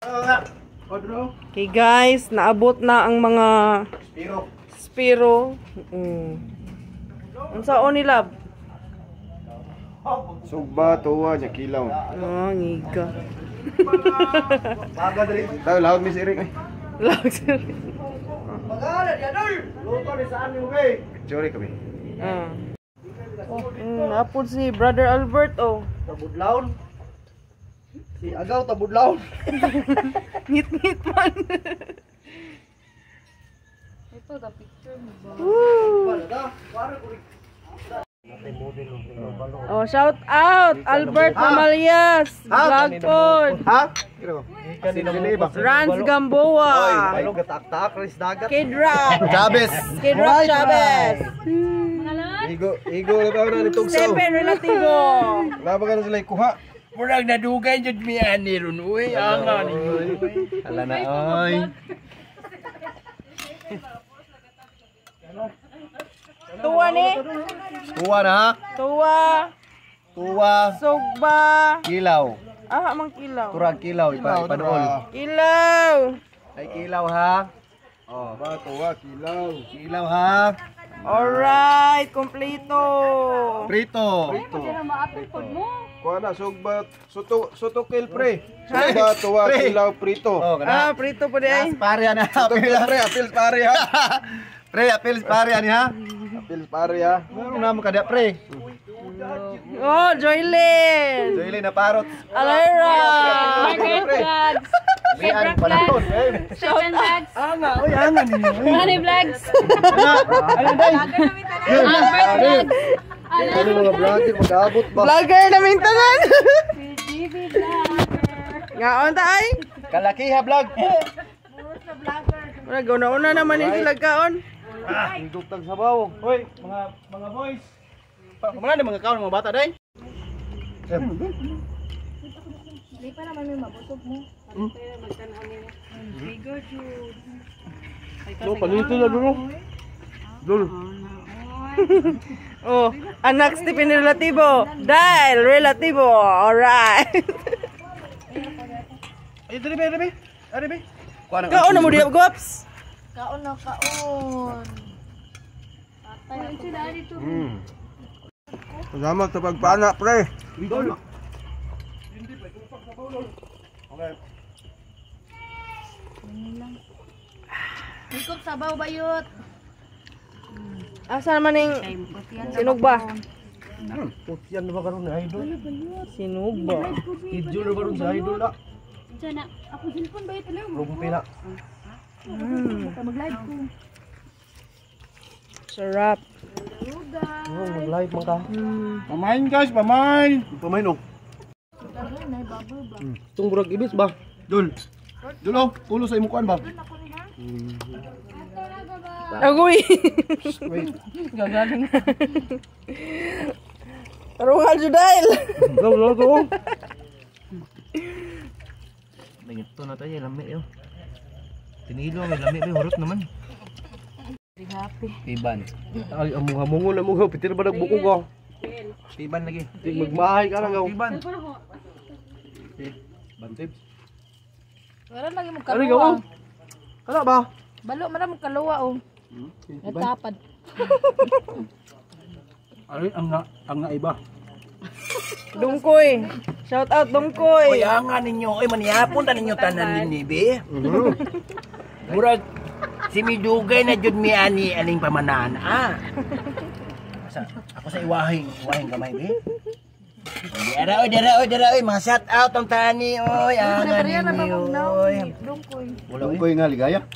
Okay guys, naabot na ang mga Spiro. Ang saon nila? Sugba, tuwa, niya kilaw. Ah, ngiga. Tayo, loud miss Eric. Loud Eric. Magala, di adol! Luto ni saan yung kay? Sorry kami. Napod si Brother Albert, oh. Tabudlaon. Si Agaw, tabudlaon. Ngit-ngit man. Ito, the picture mo ba? Oh, shout out Albert Mamalyas, vlog pod. Ha? Rans Gamboa. Kid Rock Chavez. Kid Rock Chavez. Igo na ba na nitong saw? Stephen Relativo. Laba ka na sila ikuha. Murag nadugay jud mi ani ron uy anga ninyo. Ala na oy. Tuwa ni. Tuwa na ha? Tuwa. Tuwa. Sugba. Kilaw. Ah, mang kilaw. Turag kilaw ipaduol. Kilaw. Ay kilaw ha. Oh, ba tuwa kilaw. Kilaw ha. Alright, kompleto. Prito. Pero maapil pod mo. Kuha na sugba soto kill pre. Sugba tuwa kilaw prito. Oh, Ah, prito po di ay. pare na. Apil pre, apil pare ha. Pre, apil pare ani ha. Apil pare ha. Ano namo kada pre? Oh, Joylyn. Joylyn na parot. Alera. Margaret Vlogs. Pedro Vlogs. Seven Vlogs. Anga, oy anga ninyo. Honey Vlogs. Ano day? Albert Vlogs. Ano mga vlogger mag-abot ba? Vlogger namin tanan. GB Vlogger. Ngaon ta ay. Kalakiha vlog. Wala guna-una naman ni sila kaon. Higog tag sabaw. Hoy, mga boys. Kumana ni mga kaon mga bata day? Di pa naman may mabutog mo. Pero magtanaw niya. Bigger Jude. No, panito na dulo. Dulo. Oh, anak Stephen Relativo. Dahil Relativo. Alright. Ay, dali be. Ari be. Kaon na mo di gops. Kaon na kaon. Patay ako sila dito. Salamat sa pagpana, pre. Dulo. Okay. Ikot sabaw bayot. Asa naman yung sinugba? Putian na ba karon ni idol? Sinugba. Idol na ba ron sa idol na? Diyan na. Ako cellphone bayot alam. Rumpi na. Mag-live ko. Sarap. Oh, mag-live man ka. Pamain guys, pamain. Pamain oh. Itong burag ibis ba? Dul. Dulo, tulo sa imukuan ba? Agoy. Wait. Gagaling. Tarungal judail. Go. Ito na tayo lami yo. Tinilo may lami may hurot naman. Happy. Tiban. Ay, amungo na mo, pitir ba nagbuko ko? Tiban lagi. Magmahay ka na gaw. Tiban. Bantib. Wala lagi mo Ano gaw? kaluwa. Kana ba? Balo man mo kaluwa oh. Natapad. Ari ang iba. Dungkoy. Shout out Dungkoy. Oy anga ninyo, oy maniyapon ta ninyo tanan dinhi be. Murag si midugay na jud mi ani aning pamanan. Ako sa iwahing gamay be. Dara oy, mga shout out ang tani oy, anga ninyo. Oy. Dungkoy. Wala Dungkoy nga ligaya.